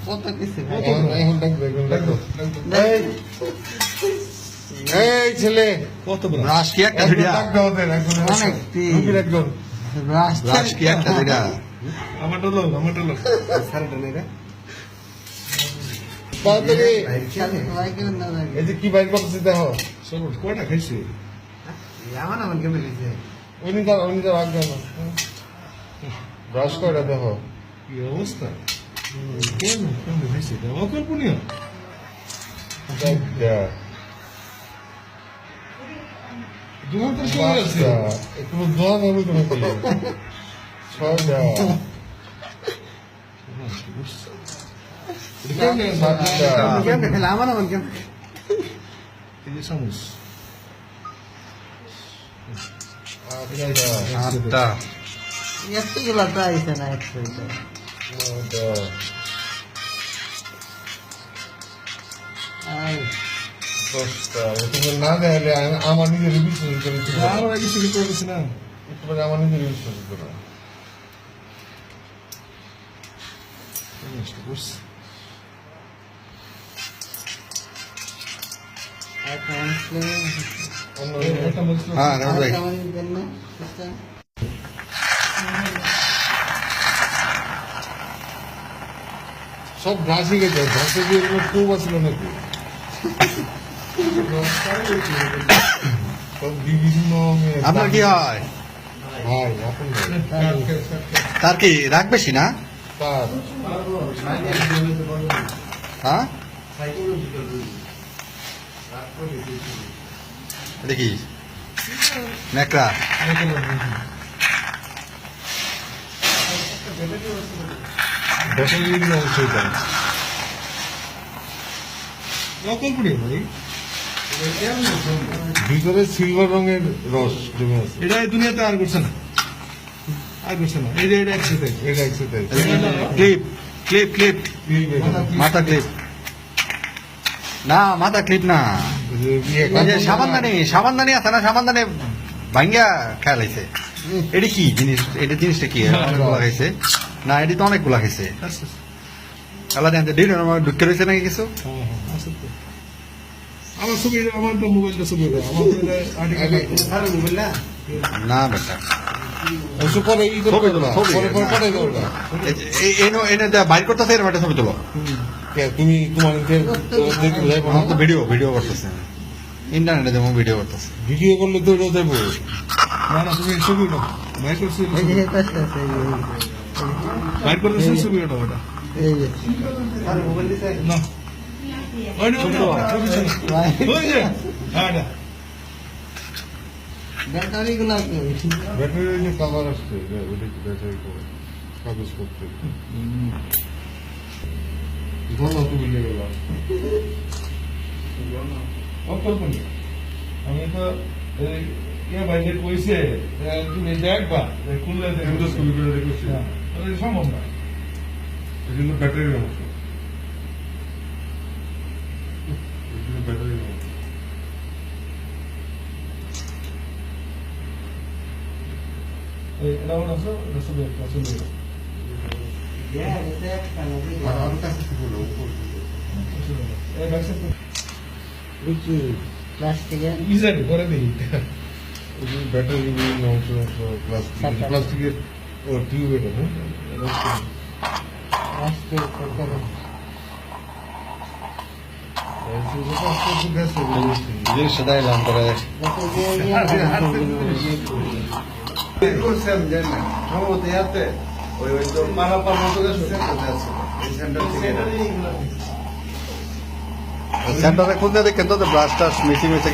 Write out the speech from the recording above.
কত কিছু এখন ডাকবো এই ছেলে কত বড় ব্রাশ কি একটা ভিডিও অনেক ব্রাশ কি একটা যেটা আমারটা লোক তাড়াতাড়ি আমার এই যে কি বাইর করতেছি দেখো সব কয়টা খাইছে আমার কেমন গেছে উনি তো রাখবে না ব্রাশ করে দেখো কি অবস্থা কেমন খাইছে অকল্পনীয় দুটো সময় আছে একটু দোয়া নেবে তুমি ছয়টা কেমন খেলে আমার কেমন এই যে চামচ আটটা এতগুলো তো আইসে না একশো দশটা তুমি না দেখলে আমার নিজের বিশ্বাস করেছি আমরা কিছু করতে পারছি না তোমার আমার নিজের বিশ্বাস করে হ্যাঁ রাহুল ভাই সব ঘাসই গেছে ঘাসে দিয়ে কোনো খুব আসলো নাকি সব বিভিন্ন আপনার কি হয় ভাই আপন তার কি রাগ বেশি না তার হ্যাঁ দেখি নেকড়া ব্যাটারির অংশ এটা অকল্পনীয় ভাই ভিতরে সিলভার রঙের রস জমে আছে এটা এই দুনিয়াতে আর করছে না এই যে এটা একসাথে এটা একসাথে ক্লিপ ক্লিপ ক্লিপ মাথা ক্লিপ না মাথা ক্লিপ না ওই যে সাবানদানি আছে না সাবানদানি ভাঙ্গা খেয়াল হয়েছে এটা কি জিনিস এটা জিনিসটা কি অনেকগুলা খাইছে না এটি তো অনেকগুলা খাইছে আলাদা ডিনার আমার ঢুকে রয়েছে নাকি কিছু আমার ছবি আমার তো মোবাইলটা ছবি আমার আর্টিকেল না বেটা ওসব পরে ই ছবি করবে তোলো, না ছবি। পরে পরে পরে করবে এনে বাইর করতেছে এরকম একটা ছবি তোলো তুমি তোমার দেখতে যাইবো না আমার তো ভিডিও করতেছে ইন্টারনেটে যেমন ভিডিও করতেছে ভিডিও করলে তো ওটাও দেবো না তুমি ছবি নাও বাইর করছি এই যে কষ্ট আছে বাইর করতেছি ছবি ওটা এই যে না ওই না ছবি ছিল ওই যে হ্যাঁ ব্যাটারি গুলো ব্যাটারির যে কাভার আসছে ওটা কি ব্যাটারি করে কাগজ করতে ধরো তুমি লেগে গেলাম অকল্পনীয় আমি তো বাইরে কইছে তুমি দেখবা খুললে ছবি করে রেখেছি সম্ভব না এই জন্য ব্যাটারির অংশ এই জন্য ব্যাটারির অংশ এটা ওটা ছবি একটা ছবি আর আমার কাছে কি বলো এই ব্যাকসাইড দেখি প্লাস্টিকের ইজারি করে দিই ব্যাটারি বিভিন্ন অংশ প্লাস্টিকের ও টিউব এটা হ্যাঁ প্লাস্টিক জিনিসটা দেখলাম পরে সেন্টারে খুঁজতে দেখেন তো ব্রাশ টাশ মিশি মিশে